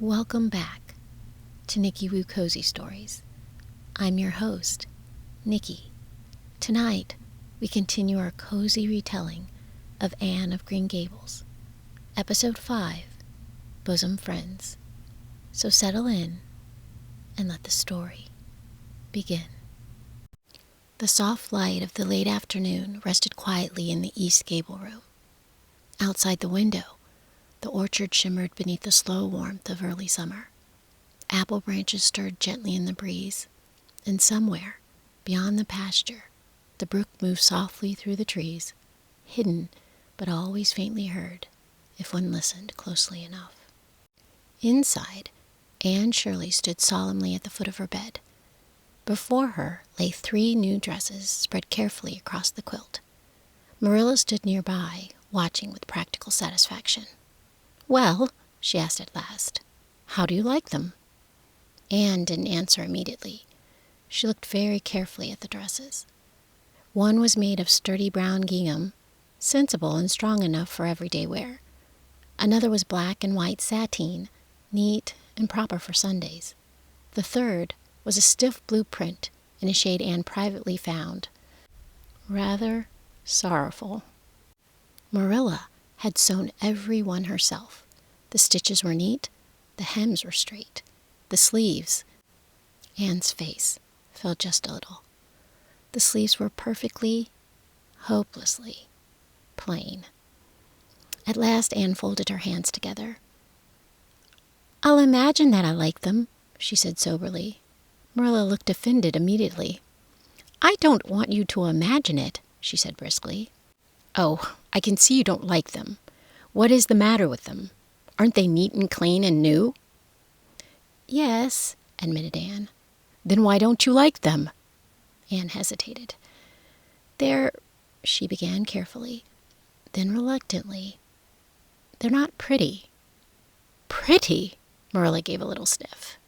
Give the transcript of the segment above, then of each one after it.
Welcome back to Nikki Woo Cozy Stories. I'm your host, Nikki. Tonight, we continue our cozy retelling of Anne of Green Gables, Episode 5, Bosom Friends. So settle in and let the story begin. The soft light of the late afternoon rested quietly in the east gable room. Outside the window, the orchard shimmered beneath the slow warmth of early summer. Apple branches stirred gently in the breeze, and somewhere, beyond the pasture, the brook moved softly through the trees, hidden but always faintly heard, if one listened closely enough. Inside, Anne Shirley stood solemnly at the foot of her bed. Before her lay 3 new dresses spread carefully across the quilt. Marilla stood nearby, watching with practical satisfaction. "Well," she asked at last, "how do you like them?" Anne didn't answer immediately. She looked very carefully at the dresses. One was made of sturdy brown gingham, sensible and strong enough for everyday wear. Another was black and white sateen, neat and proper for Sundays. The third was a stiff blue print in a shade Anne privately found rather sorrowful. Marilla had sewn every one herself. The stitches were neat, the hems were straight, the sleeves— Anne's face fell just a little. The sleeves were perfectly, hopelessly plain. At last Anne folded her hands together. "I'll imagine that I like them," she said soberly. Marilla looked offended immediately. "I don't want you to imagine it," she said briskly. "Oh, I can see you don't like them. What is the matter with them? Aren't they neat and clean and new?" "Yes," admitted Anne. "Then why don't you like them?" Anne hesitated. "They're—" she began carefully, then reluctantly. "They're not pretty." "Pretty?" Marilla gave a little sniff.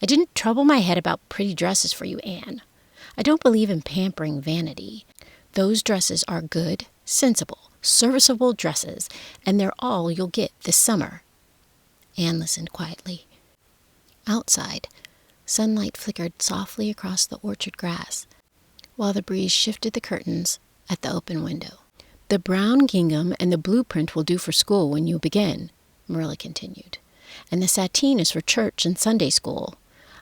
"I didn't trouble my head about pretty dresses for you, Anne. I don't believe in pampering vanity. Those dresses are good, sensible, serviceable dresses, and they're all you'll get this summer." Anne listened quietly. Outside, sunlight flickered softly across the orchard grass, while the breeze shifted the curtains at the open window. "The brown gingham and the blueprint will do for school when you begin," Marilla continued. "And the sateen is for church and Sunday school.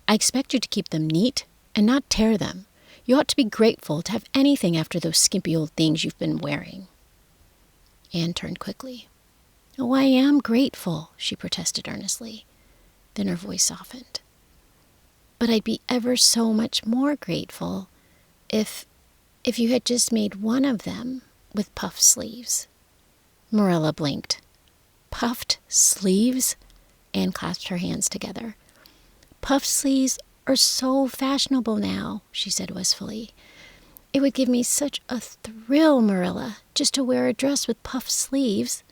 I expect you to keep them neat and not tear them. You ought to be grateful to have anything after those skimpy old things you've been wearing." Anne turned quickly. "Oh, I am grateful," she protested earnestly. Then her voice softened. "But I'd be ever so much more grateful if you had just made one of them with puffed sleeves." Marilla blinked. "Puffed sleeves?" Anne clasped her hands together. "Puffed sleeves are so fashionable now," she said wistfully. "It would give me such a thrill, Marilla, just to wear a dress with puffed sleeves."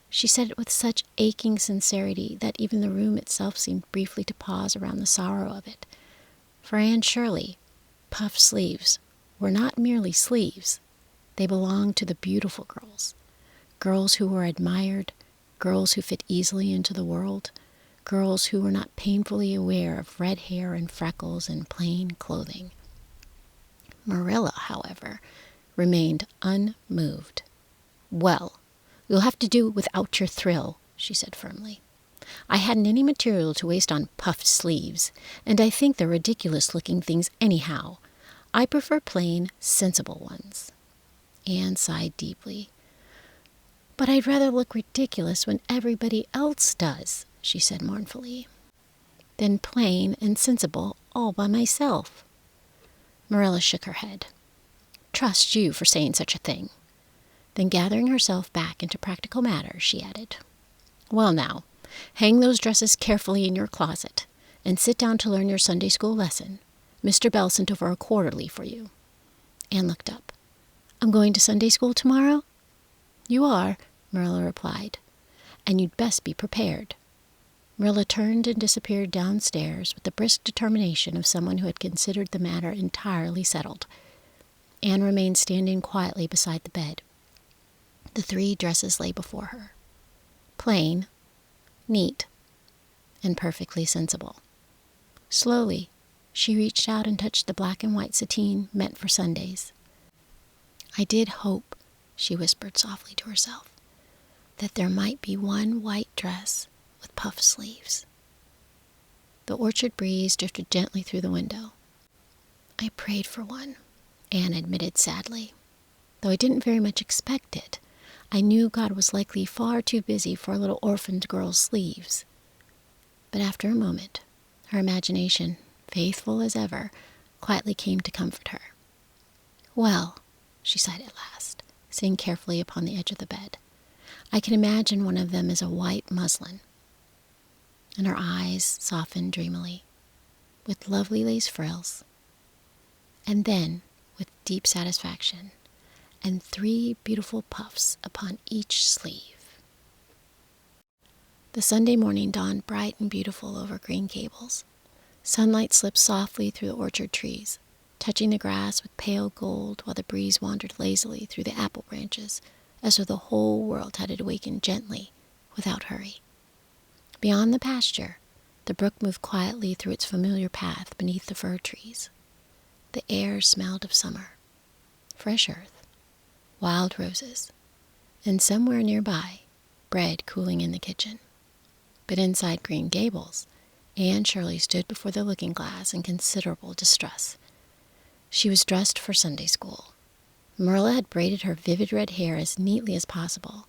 She said it with such aching sincerity that even the room itself seemed briefly to pause around the sorrow of it. For Anne Shirley, puffed sleeves were not merely sleeves. They belonged to the beautiful girls. Girls who were admired, girls who fit easily into the world, girls who were not painfully aware of red hair and freckles and plain clothing. Marilla, however, remained unmoved. "Well, you'll have to do without your thrill," she said firmly. "I hadn't any material to waste on puffed sleeves, and I think they're ridiculous-looking things anyhow. I prefer plain, sensible ones." Anne sighed deeply. "But I'd rather look ridiculous when everybody else does," she said mournfully, "than plain and sensible all by myself." Marilla shook her head. "Trust you for saying such a thing." Then gathering herself back into practical matters, she added, "Well now, hang those dresses carefully in your closet, and sit down to learn your Sunday school lesson. Mr. Bell sent over a quarterly for you." Anne looked up. "I'm going to Sunday school tomorrow?" "You are," Marilla replied, "and you'd best be prepared." Marilla turned and disappeared downstairs with the brisk determination of someone who had considered the matter entirely settled. Anne remained standing quietly beside the bed. The 3 dresses lay before her. Plain, neat, and perfectly sensible. Slowly, she reached out and touched the black and white sateen meant for Sundays. "I did hope," she whispered softly to herself, "that there might be one white dress with puff sleeves." The orchard breeze drifted gently through the window. "I prayed for one," Anne admitted sadly. "Though I didn't very much expect it, I knew God was likely far too busy for a little orphaned girl's sleeves." But after a moment, her imagination, faithful as ever, quietly came to comfort her. "Well," she sighed at last, sitting carefully upon the edge of the bed, "I can imagine one of them is a white muslin." And her eyes softened dreamily, with lovely lace frills, and then, with deep satisfaction, and 3 beautiful puffs upon each sleeve. The Sunday morning dawned bright and beautiful over Green Gables. Sunlight slipped softly through the orchard trees, touching the grass with pale gold while the breeze wandered lazily through the apple branches, as though the whole world had awakened gently, without hurry. Beyond the pasture, the brook moved quietly through its familiar path beneath the fir trees. The air smelled of summer, fresh earth, wild roses, and somewhere nearby, bread cooling in the kitchen. But inside Green Gables, Anne Shirley stood before the looking-glass in considerable distress. She was dressed for Sunday school. Marilla had braided her vivid red hair as neatly as possible,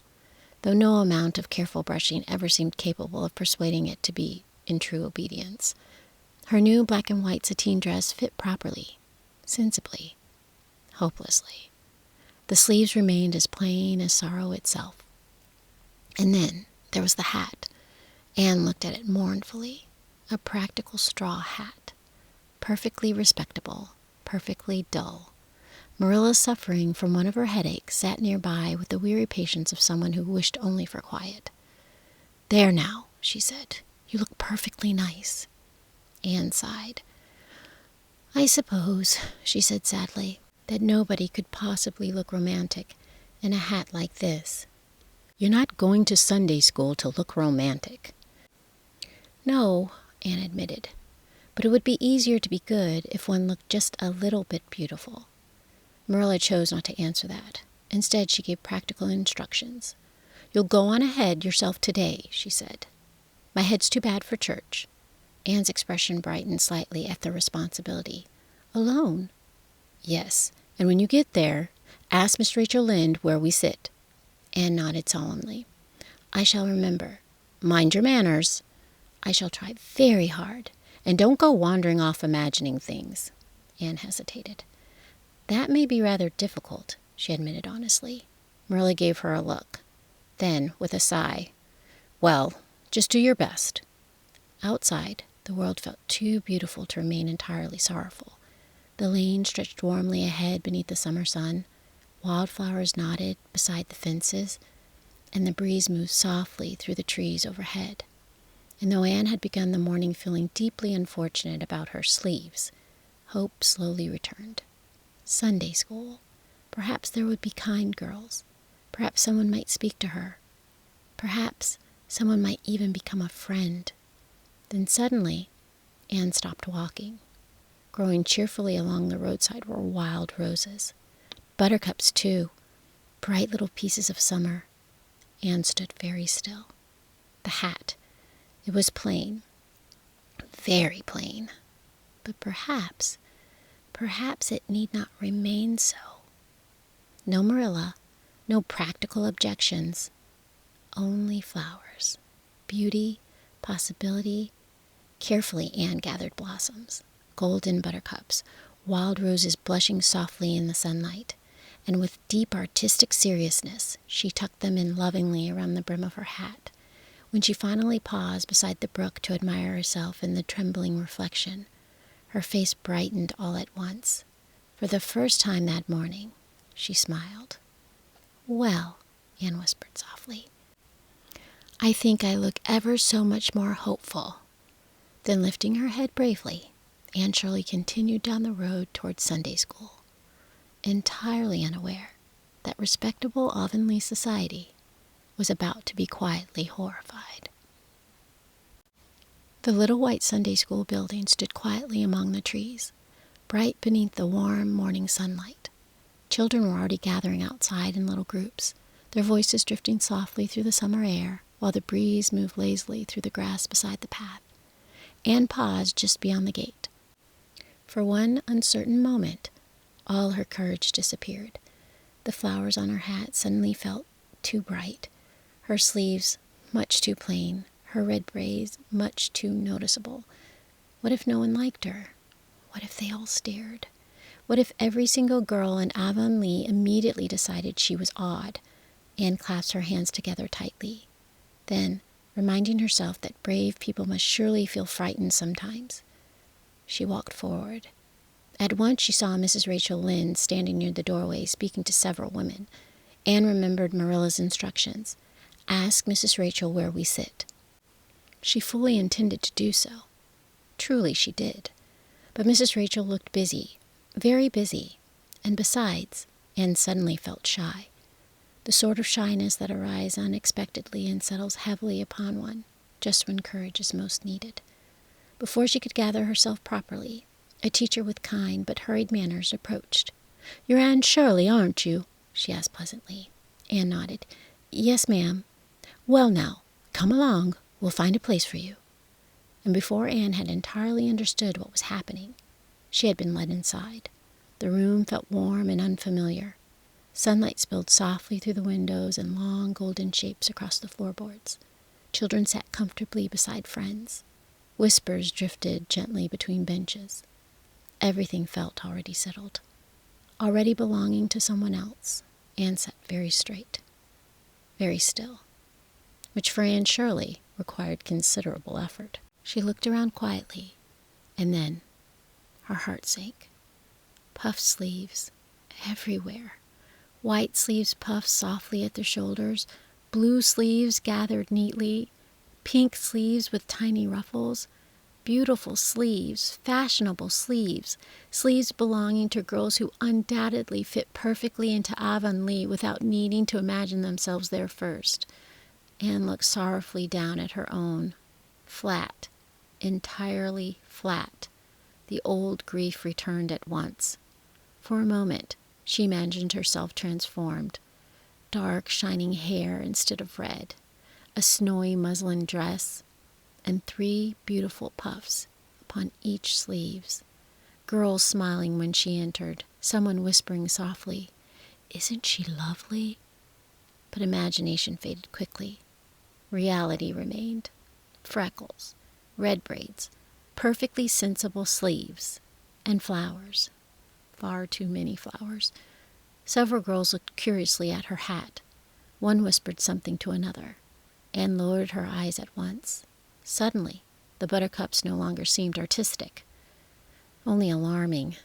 though no amount of careful brushing ever seemed capable of persuading it to be in true obedience. Her new black and white sateen dress fit properly, sensibly, hopelessly. The sleeves remained as plain as sorrow itself. And then there was the hat. Anne looked at it mournfully. A practical straw hat. Perfectly respectable, perfectly dull. Marilla, suffering from one of her headaches, sat nearby with the weary patience of someone who wished only for quiet. "There now," she said. "You look perfectly nice." Anne sighed. "I suppose," she said sadly, "that nobody could possibly look romantic in a hat like this." "You're not going to Sunday school to look romantic." "No," Anne admitted, "but it would be easier to be good if one looked just a little bit beautiful." Marilla chose not to answer that. Instead, she gave practical instructions. "You'll go on ahead yourself today," she said. "My head's too bad for church." Anne's expression brightened slightly at the responsibility. "Alone?" "Yes, and when you get there, ask Miss Rachel Lynde where we sit." Anne nodded solemnly. "I shall remember. Mind your manners." "I shall try very hard. And don't go wandering off imagining things." Anne hesitated. "That may be rather difficult," she admitted honestly. Marilla gave her a look. Then, with a sigh, "Well, just do your best." Outside, the world felt too beautiful to remain entirely sorrowful. The lane stretched warmly ahead beneath the summer sun. Wildflowers nodded beside the fences, and the breeze moved softly through the trees overhead. And though Anne had begun the morning feeling deeply unfortunate about her sleeves, hope slowly returned. Sunday school. Perhaps there would be kind girls. Perhaps someone might speak to her. Perhaps someone might even become a friend. Then suddenly, Anne stopped walking. Growing cheerfully along the roadside were wild roses. Buttercups, too. Bright little pieces of summer. Anne stood very still. The hat. It was plain. Very plain. But perhaps it need not remain so. No Marilla, no practical objections. Only flowers. Beauty, possibility. Carefully Anne gathered blossoms, golden buttercups, wild roses blushing softly in the sunlight, and with deep artistic seriousness she tucked them in lovingly around the brim of her hat. When she finally paused beside the brook to admire herself in the trembling reflection, her face brightened all at once. For the first time that morning, she smiled. "Well," Anne whispered softly, "I think I look ever so much more hopeful." Then lifting her head bravely, Anne Shirley continued down the road towards Sunday school, entirely unaware that respectable Avonlea society was about to be quietly horrified. The little white Sunday school building stood quietly among the trees, bright beneath the warm morning sunlight. Children were already gathering outside in little groups, their voices drifting softly through the summer air while the breeze moved lazily through the grass beside the path. Anne paused just beyond the gate. For one uncertain moment, all her courage disappeared. The flowers on her hat suddenly felt too bright, her sleeves much too plain, her red braids much too noticeable. What if no one liked her? What if they all stared? What if every single girl in Avonlea immediately decided she was odd? Anne clasped her hands together tightly. Then, reminding herself that brave people must surely feel frightened sometimes, she walked forward. At once she saw Mrs. Rachel Lynde standing near the doorway speaking to several women. Anne remembered Marilla's instructions. Ask Mrs. Rachel where we sit. She fully intended to do so. Truly she did. But Mrs. Rachel looked busy, very busy, and besides, Anne suddenly felt shy. The sort of shyness that arises unexpectedly and settles heavily upon one, just when courage is most needed. Before she could gather herself properly, a teacher with kind but hurried manners approached. "You're Anne Shirley, aren't you?" she asked pleasantly. Anne nodded. "Yes, ma'am." "Well now, come along. We'll find a place for you." And before Anne had entirely understood what was happening, she had been led inside. The room felt warm and unfamiliar. Sunlight spilled softly through the windows in long golden shapes across the floorboards. Children sat comfortably beside friends. Whispers drifted gently between benches. Everything felt already settled. Already belonging to someone else, Anne sat very straight, very still, which for Anne Shirley required considerable effort. She looked around quietly, and then her heart sank. Puffed sleeves everywhere. White sleeves puffed softly at their shoulders, blue sleeves gathered neatly, pink sleeves with tiny ruffles, beautiful sleeves, fashionable sleeves, sleeves belonging to girls who undoubtedly fit perfectly into Avonlea without needing to imagine themselves there first. Anne looked sorrowfully down at her own. Flat, entirely flat. The old grief returned at once. For a moment, she imagined herself transformed. Dark, shining hair instead of red, a snowy muslin dress, and 3 beautiful puffs upon each sleeves. Girls smiling when she entered, someone whispering softly, "Isn't she lovely?" But imagination faded quickly. Reality remained. Freckles, red braids, perfectly sensible sleeves, and flowers. Far too many flowers. Several girls looked curiously at her hat. One whispered something to another. Anne lowered her eyes at once. Suddenly, the buttercups no longer seemed artistic, only alarming.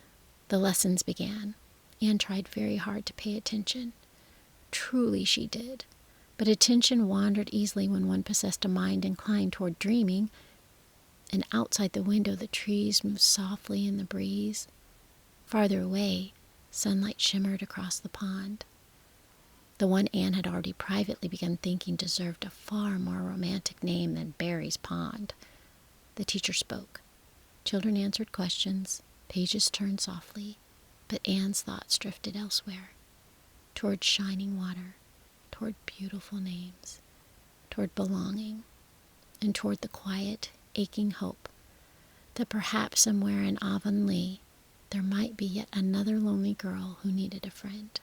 The lessons began. Anne tried very hard to pay attention. Truly she did. But attention wandered easily when one possessed a mind inclined toward dreaming, and outside the window the trees moved softly in the breeze. Farther away, sunlight shimmered across the pond. The one Anne had already privately begun thinking deserved a far more romantic name than Barry's Pond. The teacher spoke. Children answered questions, pages turned softly, but Anne's thoughts drifted elsewhere, toward shining water, toward beautiful names, toward belonging, and toward the quiet, aching hope that perhaps somewhere in Avonlea there might be yet another lonely girl who needed a friend.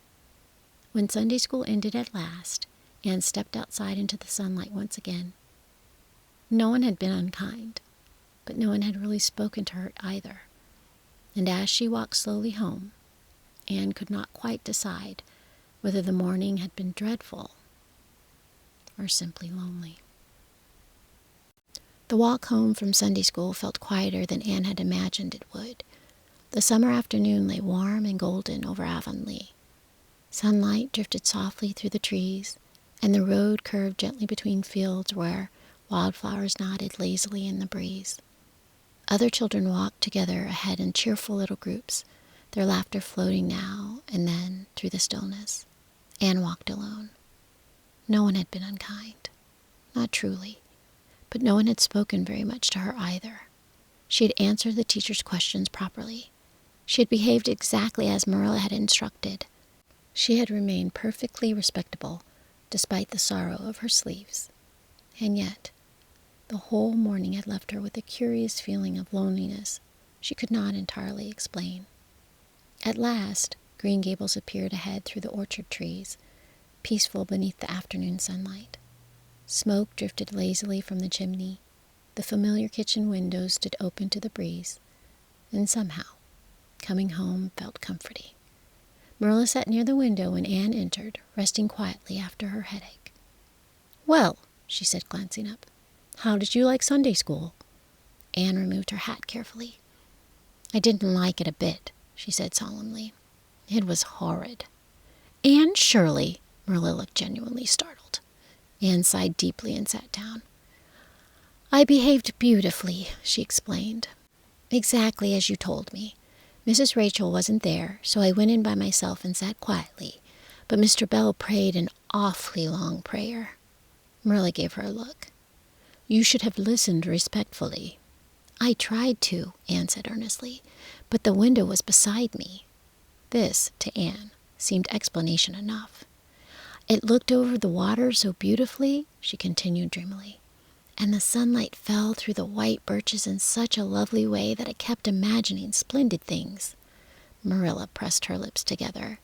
When Sunday school ended at last, Anne stepped outside into the sunlight once again. No one had been unkind, but no one had really spoken to her either. And as she walked slowly home, Anne could not quite decide whether the morning had been dreadful or simply lonely. The walk home from Sunday school felt quieter than Anne had imagined it would. The summer afternoon lay warm and golden over Avonlea. Sunlight drifted softly through the trees, and the road curved gently between fields where wildflowers nodded lazily in the breeze. Other children walked together ahead in cheerful little groups, their laughter floating now and then through the stillness. Anne walked alone. No one had been unkind, not truly, but no one had spoken very much to her either. She had answered the teacher's questions properly. She had behaved exactly as Marilla had instructed. She had remained perfectly respectable, despite the sorrow of her sleeves. And yet, the whole morning had left her with a curious feeling of loneliness she could not entirely explain. At last, Green Gables appeared ahead through the orchard trees, peaceful beneath the afternoon sunlight. Smoke drifted lazily from the chimney. The familiar kitchen windows stood open to the breeze, and somehow, coming home felt comforting. Marilla sat near the window when Anne entered, resting quietly after her headache. "Well," she said, glancing up, "how did you like Sunday school?" Anne removed her hat carefully. "I didn't like it a bit," she said solemnly. "It was horrid." "Anne Shirley!" Marilla looked genuinely startled. Anne sighed deeply and sat down. "I behaved beautifully," she explained. "Exactly as you told me. Mrs. Rachel wasn't there, so I went in by myself and sat quietly, but Mr. Bell prayed an awfully long prayer." Marilla gave her a look. "You should have listened respectfully." "I tried to," Anne said earnestly, "but the window was beside me." This, to Anne, seemed explanation enough. "It looked over the water so beautifully," she continued dreamily, "and the sunlight fell through the white birches in such a lovely way that I kept imagining splendid things." Marilla pressed her lips together.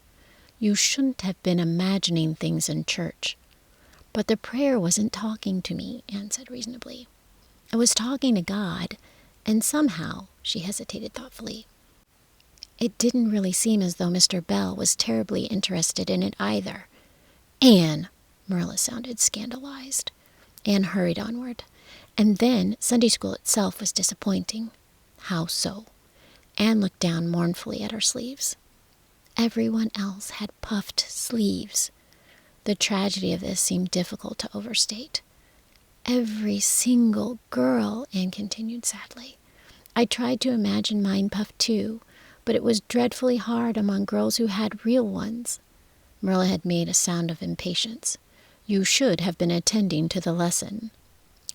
"You shouldn't have been imagining things in church." "But the prayer wasn't talking to me," Anne said reasonably. "It was talking to God, and somehow," she hesitated thoughtfully, "it didn't really seem as though Mr. Bell was terribly interested in it either." "Anne!" Marilla sounded scandalized. Anne hurried onward. "And then Sunday school itself was disappointing." "How so?" Anne looked down mournfully at her sleeves. Everyone else had puffed sleeves. The tragedy of this seemed difficult to overstate. "Every single girl," Anne continued sadly. "I tried to imagine mine puffed too, but it was dreadfully hard among girls who had real ones." Marilla had made a sound of impatience. "You should have been attending to the lesson."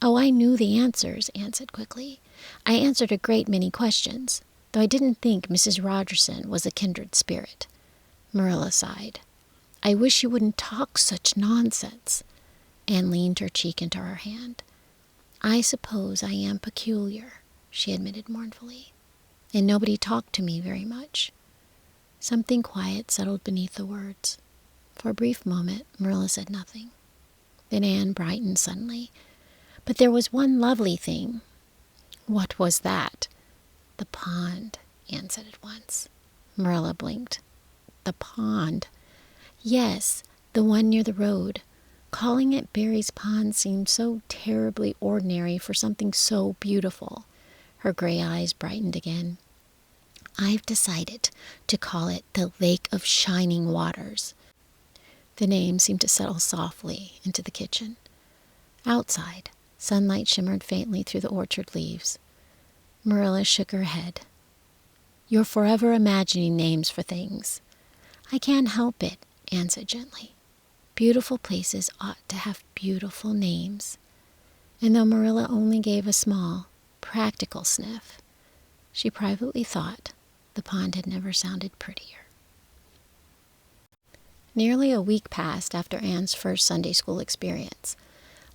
"Oh, I knew the answers," Anne said quickly. "I answered a great many questions, though I didn't think Mrs. Rogerson was a kindred spirit." Marilla sighed. "I wish you wouldn't talk such nonsense." Anne leaned her cheek into her hand. "I suppose I am peculiar," she admitted mournfully, "and nobody talked to me very much." Something quiet settled beneath the words. For a brief moment, Marilla said nothing. Then Anne brightened suddenly. "But there was one lovely thing." "What was that?" "The pond," Anne said at once. Marilla blinked. "The pond?" "Yes, the one near the road. Calling it Barry's Pond seemed so terribly ordinary for something so beautiful." Her gray eyes brightened again. "I've decided to call it the Lake of Shining Waters." The name seemed to settle softly into the kitchen. Outside, sunlight shimmered faintly through the orchard leaves. Marilla shook her head. "You're forever imagining names for things." "I can't help it," Anne said gently. "Beautiful places ought to have beautiful names." And though Marilla only gave a small, practical sniff, she privately thought the pond had never sounded prettier. Nearly a week passed after Anne's first Sunday school experience.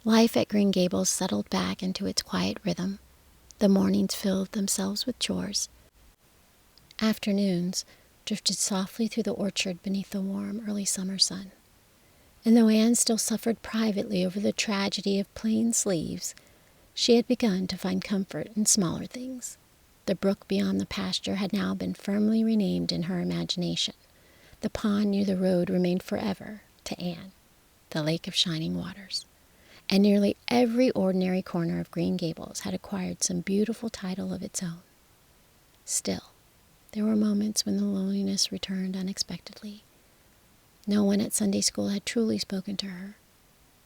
Life at Green Gables settled back into its quiet rhythm. The mornings filled themselves with chores. Afternoons drifted softly through the orchard beneath the warm early summer sun. And though Anne still suffered privately over the tragedy of plain sleeves, she had begun to find comfort in smaller things. The brook beyond the pasture had now been firmly renamed in her imagination. The pond near the road remained forever, to Anne, the Lake of Shining Waters. And nearly every ordinary corner of Green Gables had acquired some beautiful title of its own. Still, there were moments when the loneliness returned unexpectedly. No one at Sunday school had truly spoken to her.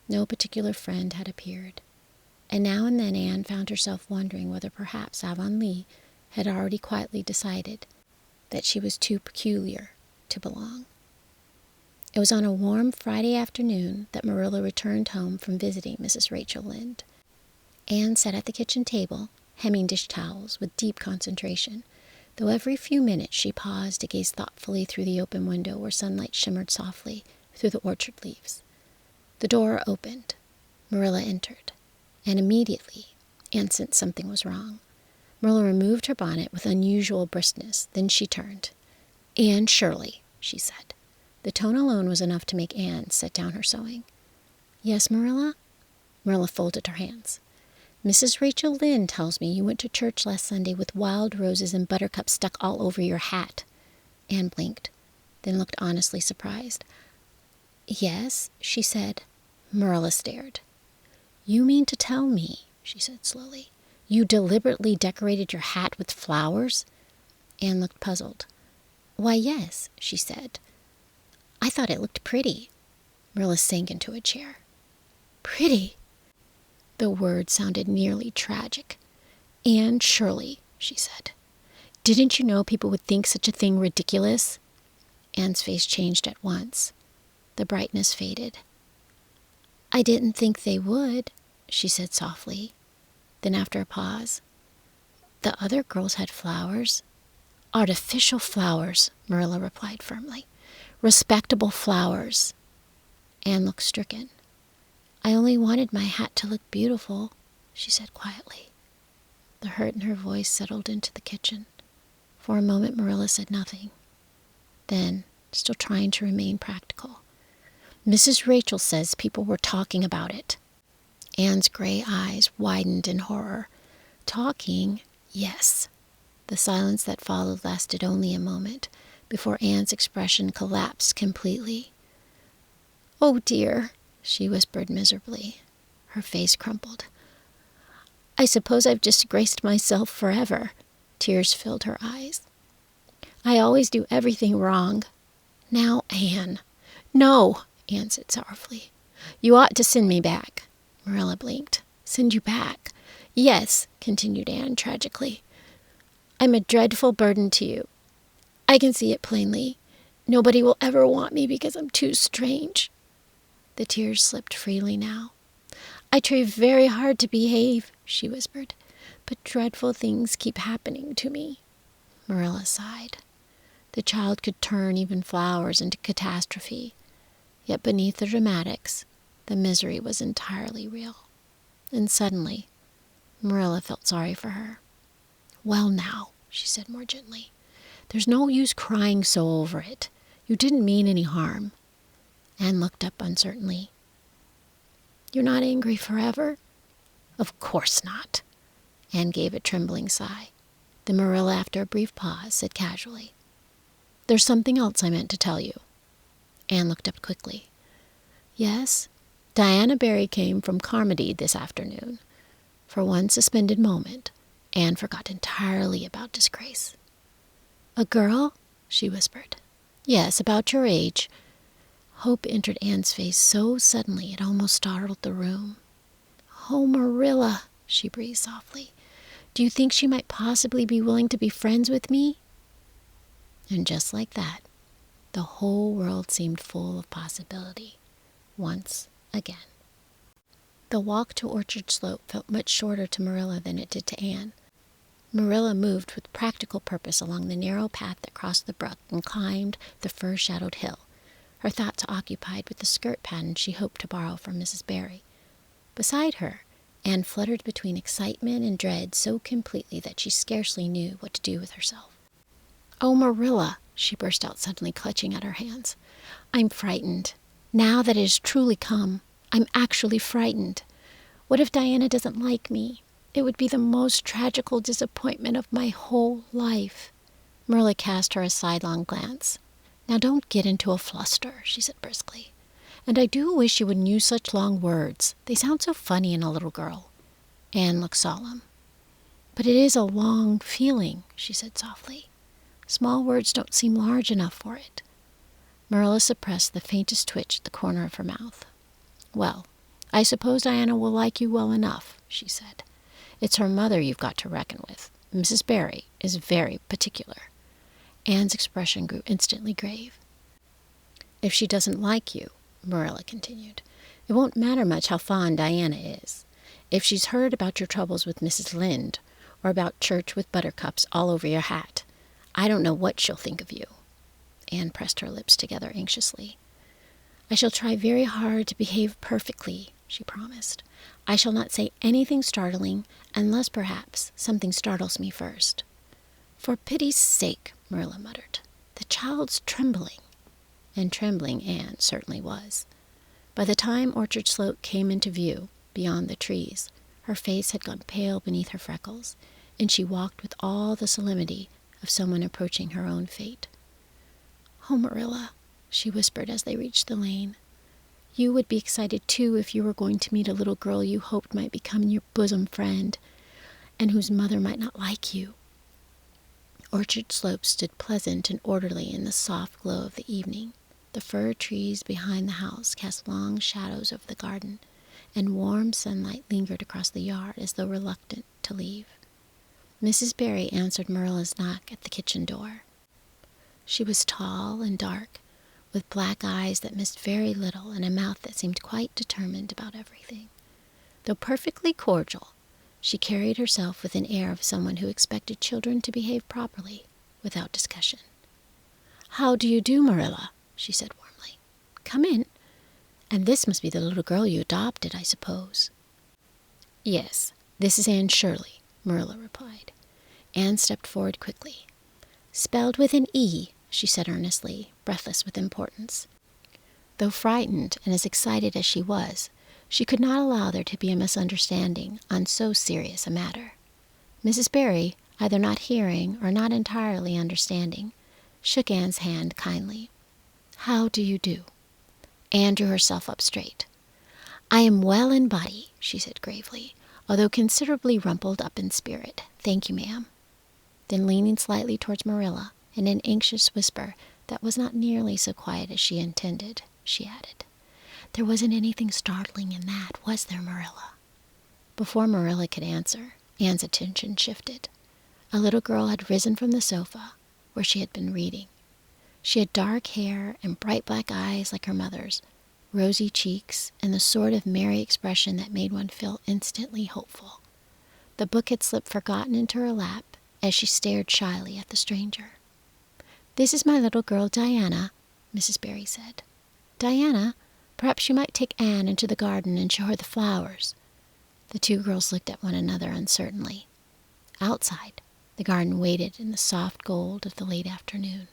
No particular friend had appeared. And now and then Anne found herself wondering whether perhaps Avonlea had already quietly decided that she was too peculiar to belong. It was on a warm Friday afternoon that Marilla returned home from visiting Mrs. Rachel Lynde. Anne sat at the kitchen table, hemming dish towels with deep concentration, though every few minutes she paused to gaze thoughtfully through the open window where sunlight shimmered softly through the orchard leaves. The door opened. Marilla entered, and immediately Anne sensed something was wrong. Marilla removed her bonnet with unusual briskness. Then she turned. "Anne Shirley," she said. The tone alone was enough to make Anne set down her sewing. "Yes, Marilla?" Marilla folded her hands. "Mrs. Rachel Lynde tells me you went to church last Sunday with wild roses and buttercups stuck all over your hat." Anne blinked, then looked honestly surprised. "Yes," she said. Marilla stared. "You mean to tell me," she said slowly, "you deliberately decorated your hat with flowers?" Anne looked puzzled. "Why, yes," she said. "I thought it looked pretty." Marilla sank into a chair. "Pretty?" The word sounded nearly tragic. "Anne Shirley," she said. "Didn't you know people would think such a thing ridiculous?" Anne's face changed at once. The brightness faded. "I didn't think they would," she said softly. Then after a pause, "The other girls had flowers." "Artificial flowers," Marilla replied firmly. "Respectable flowers." Anne looked stricken. "I only wanted my hat to look beautiful," she said quietly. The hurt in her voice settled into the kitchen. For a moment Marilla said nothing. Then, still trying to remain practical, "Mrs. Rachel says people were talking about it." Anne's gray eyes widened in horror. "Talking? Yes." The silence that followed lasted only a moment before Anne's expression collapsed completely. "Oh dear," she whispered miserably. Her face crumpled. "I suppose I've disgraced myself forever." Tears filled her eyes. "I always do everything wrong." "Now, Anne." "No," Anne said sorrowfully. "You ought to send me back." Marilla blinked. "Send you back?" "Yes," continued Anne tragically. "I'm a dreadful burden to you. I can see it plainly. Nobody will ever want me because I'm too strange." The tears slipped freely now. "I try very hard to behave," she whispered, "but dreadful things keep happening to me." Marilla sighed. The child could turn even flowers into catastrophe. Yet beneath the dramatics, the misery was entirely real. And suddenly, Marilla felt sorry for her. "Well now," she said more gently, "there's no use crying so over it. You didn't mean any harm." Anne looked up uncertainly. "You're not angry forever?" "Of course not." Anne gave a trembling sigh. Then Marilla, after a brief pause, said casually, "There's something else I meant to tell you." Anne looked up quickly. "Yes?" "Diana Barry came from Carmody this afternoon." For one suspended moment, Anne forgot entirely about disgrace. "A girl?" she whispered. "Yes, about your age." Hope entered Anne's face so suddenly it almost startled the room. "Oh, Marilla," she breathed softly. "Do you think she might possibly be willing to be friends with me?" And just like that, the whole world seemed full of possibility, once again. The walk to Orchard Slope felt much shorter to Marilla than it did to Anne. Marilla moved with practical purpose along the narrow path that crossed the brook and climbed the fir-shadowed hill, her thoughts occupied with the skirt pattern she hoped to borrow from Mrs. Barry. Beside her, Anne fluttered between excitement and dread so completely that she scarcely knew what to do with herself. "Oh, Marilla," she burst out suddenly, clutching at her hands. "I'm frightened. Now that it has truly come, I'm actually frightened. What if Diana doesn't like me? It would be the most tragical disappointment of my whole life." Marilla cast her a sidelong glance. "Now don't get into a fluster," she said briskly. "And I do wish you wouldn't use such long words. They sound so funny in a little girl." Anne looked solemn. "But it is a long feeling," she said softly. "Small words don't seem large enough for it." Marilla suppressed the faintest twitch at the corner of her mouth. "Well, I suppose Diana will like you well enough," she said. "It's her mother you've got to reckon with. Mrs. Barry is very particular." Anne's expression grew instantly grave. "If she doesn't like you," Marilla continued, "it won't matter much how fond Diana is. If she's heard about your troubles with Mrs. Lynde, or about church with buttercups all over your hat, I don't know what she'll think of you." Anne pressed her lips together anxiously. "I shall try very hard to behave perfectly," she promised. "I shall not say anything startling, unless perhaps something startles me first." "For pity's sake," Marilla muttered. "The child's trembling." And trembling Anne certainly was. By the time Orchard Slope came into view, beyond the trees, her face had gone pale beneath her freckles, and she walked with all the solemnity of someone approaching her own fate. "Oh, Marilla," she whispered as they reached the lane, "you would be excited too if you were going to meet a little girl you hoped might become your bosom friend, and whose mother might not like you." Orchard Slope stood pleasant and orderly in the soft glow of the evening. The fir trees behind the house cast long shadows over the garden, and warm sunlight lingered across the yard as though reluctant to leave. Mrs. Barry answered Marilla's knock at the kitchen door. She was tall and dark, with black eyes that missed very little and a mouth that seemed quite determined about everything. Though perfectly cordial, she carried herself with an air of someone who expected children to behave properly, without discussion. "How do you do, Marilla?" she said warmly. "Come in. And this must be the little girl you adopted, I suppose." "Yes, this is Anne Shirley," Marilla replied. Anne stepped forward quickly. "Spelled with an E," she said earnestly, breathless with importance. Though frightened and as excited as she was, she could not allow there to be a misunderstanding on so serious a matter. Mrs. Barry, either not hearing or not entirely understanding, shook Anne's hand kindly. "How do you do?" Anne drew herself up straight. "I am well in body," she said gravely, "although considerably rumpled up in spirit. Thank you, ma'am." Then leaning slightly towards Marilla, in an anxious whisper that was not nearly so quiet as she intended, she added, "There wasn't anything startling in that, was there, Marilla?" Before Marilla could answer, Anne's attention shifted. A little girl had risen from the sofa, where she had been reading. She had dark hair and bright black eyes like her mother's, rosy cheeks, and the sort of merry expression that made one feel instantly hopeful. The book had slipped forgotten into her lap as she stared shyly at the stranger. "This is my little girl, Diana," Mrs. Barry said. "Diana, perhaps you might take Anne into the garden and show her the flowers." The two girls looked at one another uncertainly. Outside, the garden waited in the soft gold of the late afternoon.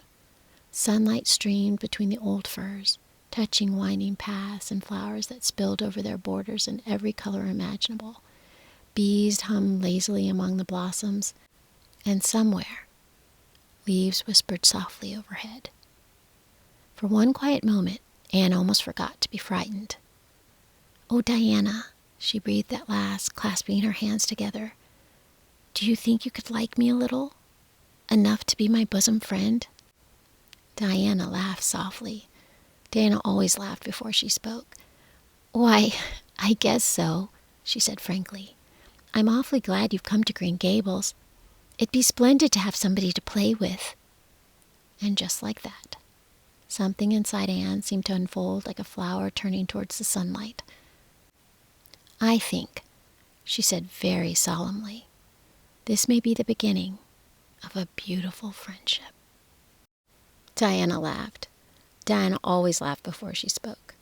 Sunlight streamed between the old firs, touching winding paths and flowers that spilled over their borders in every color imaginable. Bees hummed lazily among the blossoms, and somewhere, leaves whispered softly overhead. For one quiet moment, Anne almost forgot to be frightened. "Oh, Diana," she breathed at last, clasping her hands together, "do you think you could like me a little? Enough to be my bosom friend?" Diana laughed softly. Diana always laughed before she spoke. "Why, I guess so," she said frankly. "I'm awfully glad you've come to Green Gables. It'd be splendid to have somebody to play with." And just like that, something inside Anne seemed to unfold like a flower turning towards the sunlight. "I think," she said very solemnly, "this may be the beginning of a beautiful friendship." Diana laughed. Diana always laughed before she spoke.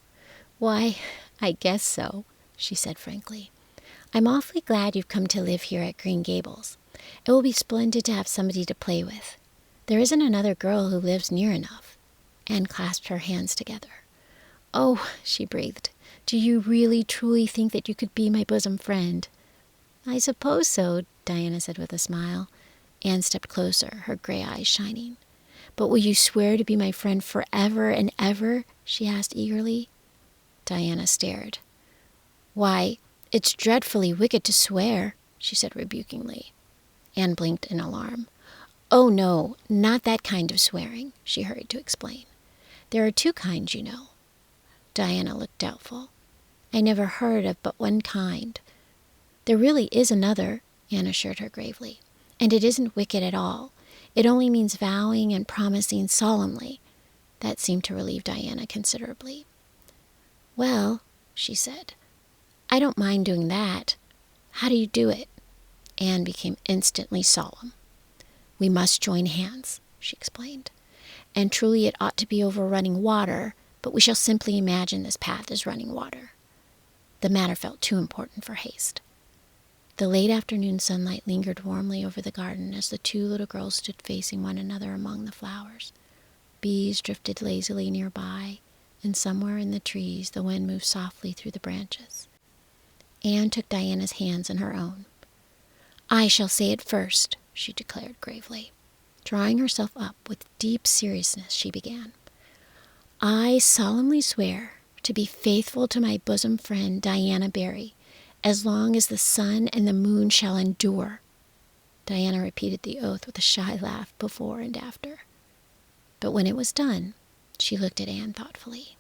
"Why, I guess so," she said frankly. "I'm awfully glad you've come to live here at Green Gables. It will be splendid to have somebody to play with. There isn't another girl who lives near enough." Anne clasped her hands together. "Oh," she breathed, "do you really, truly think that you could be my bosom friend?" "I suppose so," Diana said with a smile. Anne stepped closer, her gray eyes shining. "But will you swear to be my friend forever and ever?" she asked eagerly. Diana stared. "Why, it's dreadfully wicked to swear," she said rebukingly. Anne blinked in alarm. "Oh, no, not that kind of swearing," she hurried to explain. "There are two kinds, you know." Diana looked doubtful. "I never heard of but one kind." "There really is another," Anne assured her gravely. "And it isn't wicked at all. It only means vowing and promising solemnly." That seemed to relieve Diana considerably. "Well," she said, "I don't mind doing that. How do you do it? Anne became instantly solemn. We must join hands, she explained. And truly it ought to be over running water, but we shall simply imagine this path is running water. The matter felt too important for haste. The late afternoon sunlight lingered warmly over the garden as the two little girls stood facing one another among the flowers. Bees drifted lazily nearby, and somewhere in the trees the wind moved softly through the branches. Anne took Diana's hands in her own. I shall say it first, she declared gravely. Drawing herself up with deep seriousness, she began. I solemnly swear to be faithful to my bosom friend Diana Barry, as long as the sun and the moon shall endure. Diana repeated the oath with a shy laugh before and after. But when it was done, she looked at Anne thoughtfully.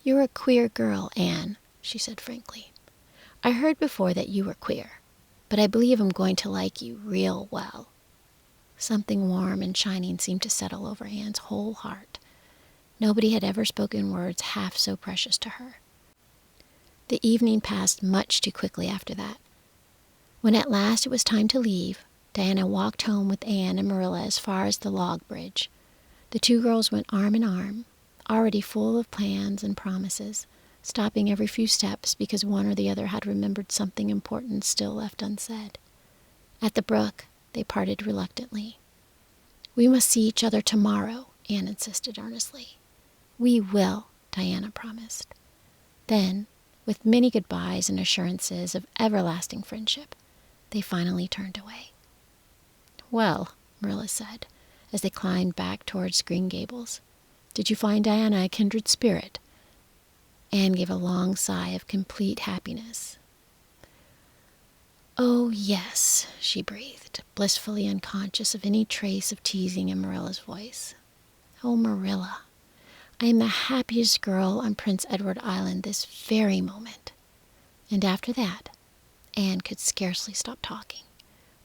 You're a queer girl, Anne, she said frankly. I heard before that you were queer, but I believe I'm going to like you real well. Something warm and shining seemed to settle over Anne's whole heart. Nobody had ever spoken words half so precious to her. The evening passed much too quickly after that. When at last it was time to leave, Diana walked home with Anne and Marilla as far as the log bridge. The two girls went arm in arm, already full of plans and promises, stopping every few steps because one or the other had remembered something important still left unsaid. At the brook, they parted reluctantly. We must see each other tomorrow, Anne insisted earnestly. We will, Diana promised. Then, with many goodbyes and assurances of everlasting friendship, they finally turned away. Well, Marilla said, as they climbed back towards Green Gables, did you find Diana a kindred spirit? Anne gave a long sigh of complete happiness. Oh, yes, she breathed, blissfully unconscious of any trace of teasing in Marilla's voice. Oh, Marilla, I am the happiest girl on Prince Edward Island this very moment. And after that, Anne could scarcely stop talking.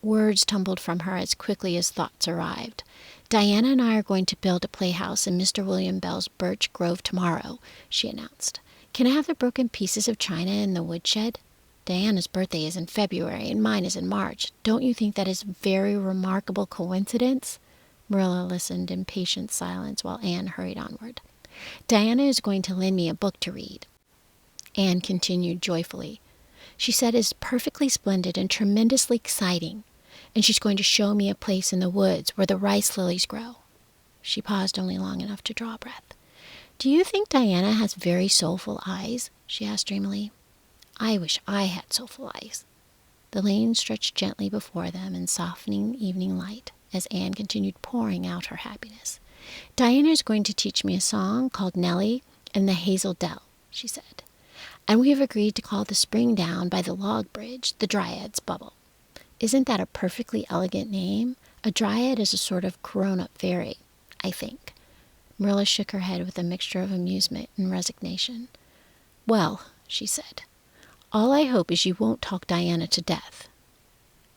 Words tumbled from her as quickly as thoughts arrived. Diana and I are going to build a playhouse in Mr. William Bell's birch grove tomorrow, she announced. Can I have the broken pieces of china in the woodshed? Diana's birthday is in February and mine is in March. Don't you think that is a very remarkable coincidence? Marilla listened in patient silence while Anne hurried onward. Diana is going to lend me a book to read, Anne continued joyfully. She said it's perfectly splendid and tremendously exciting, and she's going to show me a place in the woods where the rice lilies grow. She paused only long enough to draw a breath. Do you think Diana has very soulful eyes? She asked dreamily. I wish I had soulful eyes. The lane stretched gently before them in softening evening light as Anne continued pouring out her happiness. Diana is going to teach me a song called Nellie and the Hazel Dell, she said. And we have agreed to call the spring down by the log bridge the Dryad's Bubble. Isn't that a perfectly elegant name? A dryad is a sort of grown-up fairy, I think. Marilla shook her head with a mixture of amusement and resignation. Well, she said, all I hope is you won't talk Diana to death.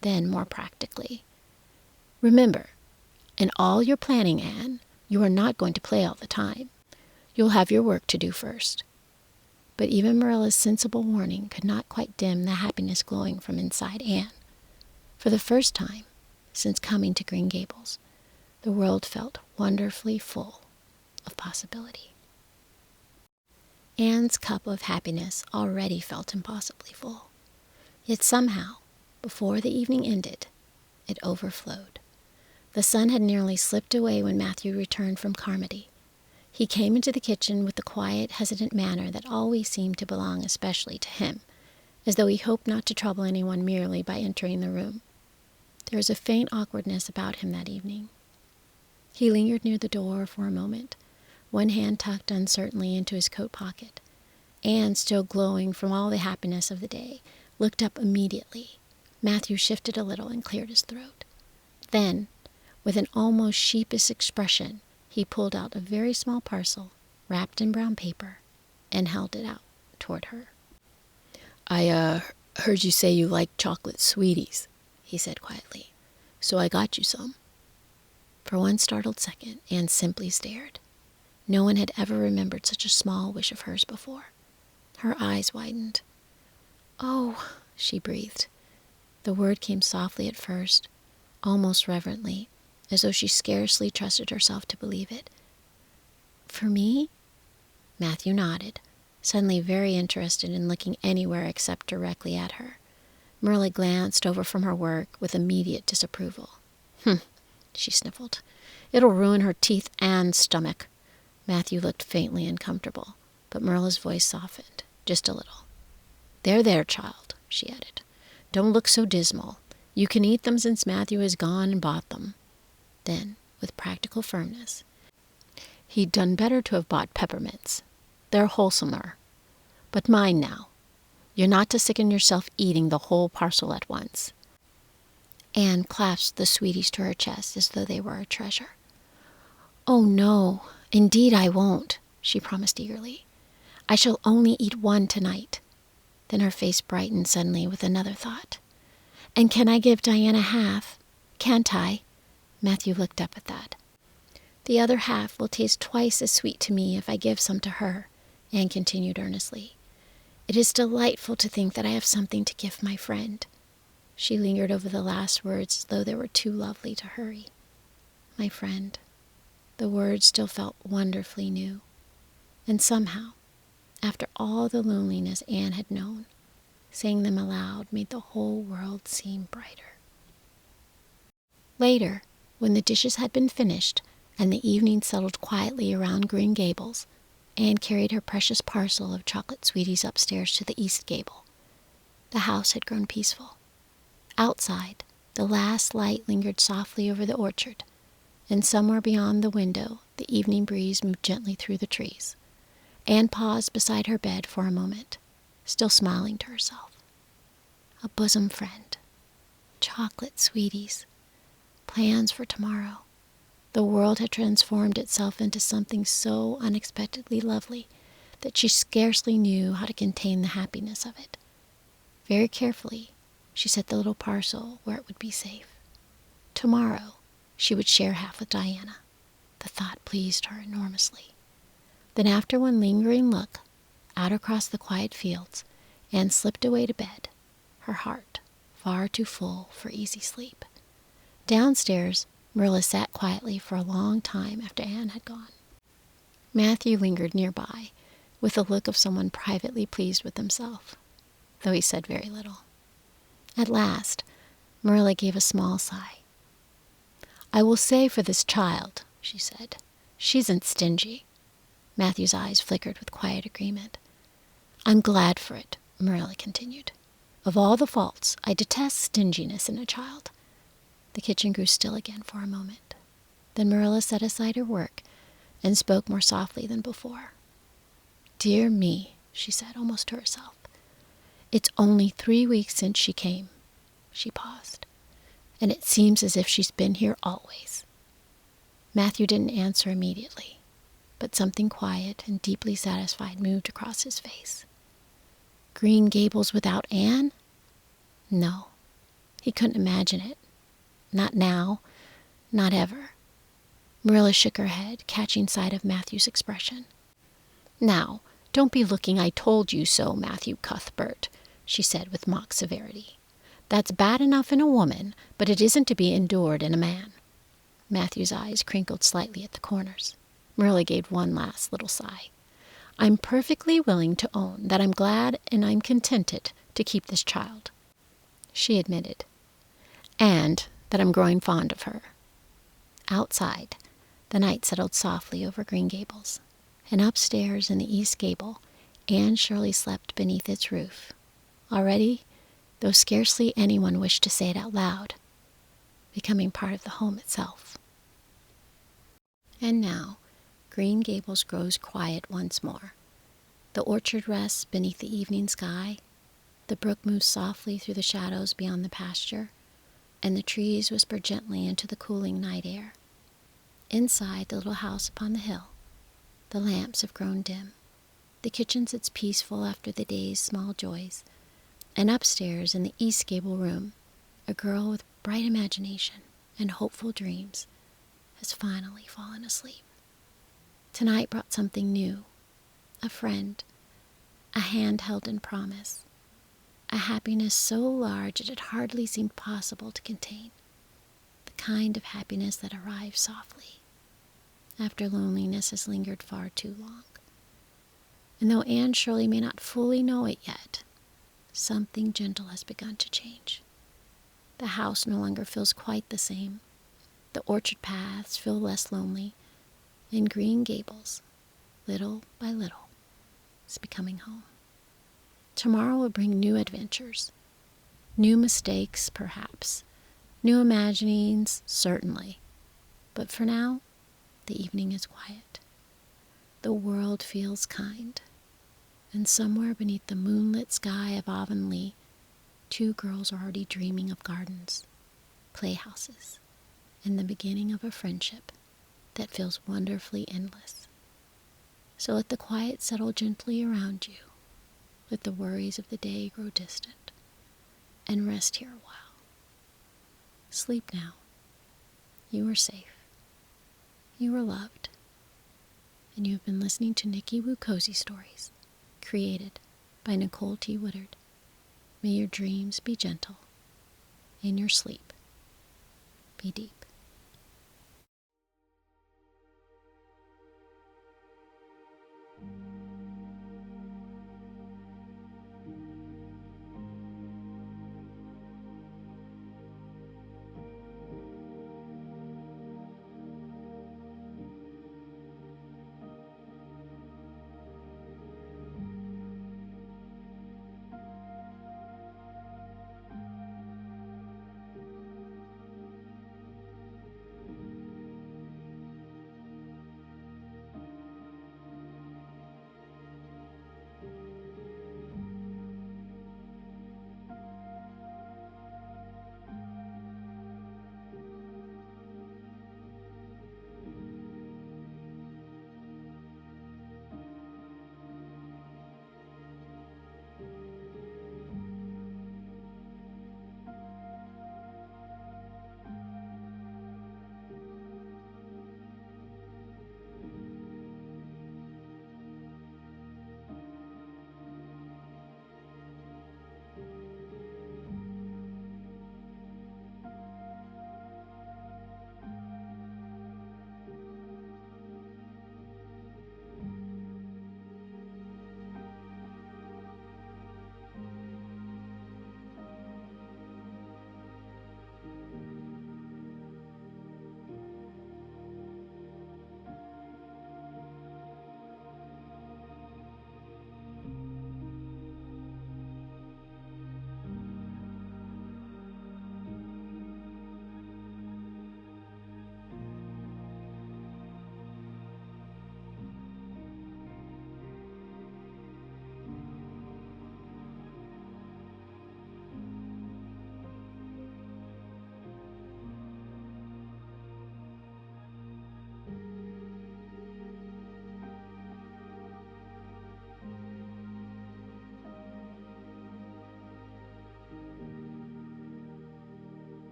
Then, more practically, remember, in all your planning, Anne, you are not going to play all the time. You'll have your work to do first. But even Marilla's sensible warning could not quite dim the happiness glowing from inside Anne. For the first time since coming to Green Gables, the world felt wonderfully full of possibility. Anne's cup of happiness already felt impossibly full. Yet somehow, before the evening ended, it overflowed. The sun had nearly slipped away when Matthew returned from Carmody. He came into the kitchen with the quiet, hesitant manner that always seemed to belong especially to him, as though he hoped not to trouble anyone merely by entering the room. There was a faint awkwardness about him that evening. He lingered near the door for a moment, one hand tucked uncertainly into his coat pocket. Anne, still glowing from all the happiness of the day, looked up immediately. Matthew shifted a little and cleared his throat. Then, with an almost sheepish expression, he pulled out a very small parcel, wrapped in brown paper, and held it out toward her. I heard you say you like chocolate sweeties, he said quietly, so I got you some. For one startled second, Anne simply stared. No one had ever remembered such a small wish of hers before. Her eyes widened. Oh, she breathed. The word came softly at first, almost reverently, as though she scarcely trusted herself to believe it. For me? Matthew nodded, suddenly very interested in looking anywhere except directly at her. Marilla glanced over from her work with immediate disapproval. She sniffled. It'll ruin her teeth and stomach. Matthew looked faintly uncomfortable, but Marilla's voice softened, just a little. There, child, she added. Don't look so dismal. You can eat them since Matthew has gone and bought them. Then, with practical firmness, he'd done better to have bought peppermints. They're wholesomer. But mind now, you're not to sicken yourself eating the whole parcel at once. Anne clasped the sweeties to her chest as though they were a treasure. Oh, no, indeed I won't, she promised eagerly. I shall only eat one tonight. Then her face brightened suddenly with another thought. And can I give Diana half? Can't I? Matthew looked up at that. The other half will taste twice as sweet to me if I give some to her, Anne continued earnestly. It is delightful to think that I have something to give my friend. She lingered over the last words as though they were too lovely to hurry. My friend. The words still felt wonderfully new. And somehow, after all the loneliness Anne had known, saying them aloud made the whole world seem brighter. Later, when the dishes had been finished and the evening settled quietly around Green Gables, Anne carried her precious parcel of chocolate sweeties upstairs to the east gable. The house had grown peaceful. Outside, the last light lingered softly over the orchard, and somewhere beyond the window the evening breeze moved gently through the trees. Anne paused beside her bed for a moment, still smiling to herself. A bosom friend. Chocolate sweeties. Plans for tomorrow. The world had transformed itself into something so unexpectedly lovely that she scarcely knew how to contain the happiness of it. Very carefully, she set the little parcel where it would be safe. Tomorrow, she would share half with Diana. The thought pleased her enormously. Then after one lingering look out across the quiet fields, Anne slipped away to bed, her heart far too full for easy sleep. Downstairs, Marilla sat quietly for a long time after Anne had gone. Matthew lingered nearby, with the look of someone privately pleased with himself, though he said very little. At last, Marilla gave a small sigh. I will say for this child, she said, she isn't stingy. Matthew's eyes flickered with quiet agreement. I'm glad for it, Marilla continued. Of all the faults, I detest stinginess in a child. The kitchen grew still again for a moment. Then Marilla set aside her work and spoke more softly than before. Dear me, she said, almost to herself. It's only 3 weeks since she came. She paused. And it seems as if she's been here always. Matthew didn't answer immediately, but something quiet and deeply satisfied moved across his face. Green Gables without Anne? No, he couldn't imagine it. Not now, not ever. Marilla shook her head, catching sight of Matthew's expression. Now, don't be looking I told you so, Matthew Cuthbert, she said with mock severity. That's bad enough in a woman, but it isn't to be endured in a man. Matthew's eyes crinkled slightly at the corners. Marilla gave one last little sigh. I'm perfectly willing to own that I'm glad and I'm contented to keep this child, she admitted, and that I'm growing fond of her. Outside, the night settled softly over Green Gables, and upstairs in the east gable, Anne Shirley slept beneath its roof, already, though scarcely anyone wished to say it out loud, becoming part of the home itself. And now, Green Gables grows quiet once more. The orchard rests beneath the evening sky, the brook moves softly through the shadows beyond the pasture, and the trees whisper gently into the cooling night air. Inside the little house upon the hill, the lamps have grown dim. The kitchen sits peaceful after the day's small joys, and upstairs in the east gable room, a girl with bright imagination and hopeful dreams has finally fallen asleep. Tonight brought something new, a friend, a hand held in promise. a happiness so large it had hardly seemed possible to contain, the kind of happiness that arrives softly after loneliness has lingered far too long. And though Anne Shirley may not fully know it yet, something gentle has begun to change. The house no longer feels quite the same. The orchard paths feel less lonely, and Green Gables, little by little, is becoming home. Tomorrow will bring new adventures, new mistakes, perhaps, new imaginings, certainly. But for now, the evening is quiet. The world feels kind. And somewhere beneath the moonlit sky of Avonlea, two girls are already dreaming of gardens, playhouses, and the beginning of a friendship that feels wonderfully endless. So let the quiet settle gently around you. Let the worries of the day grow distant, and rest here a while. Sleep now. You are safe. You are loved. And you have been listening to Nikki Woo Cozy Stories, created by Nicole T. Woodard. May your dreams be gentle, and your sleep be deep.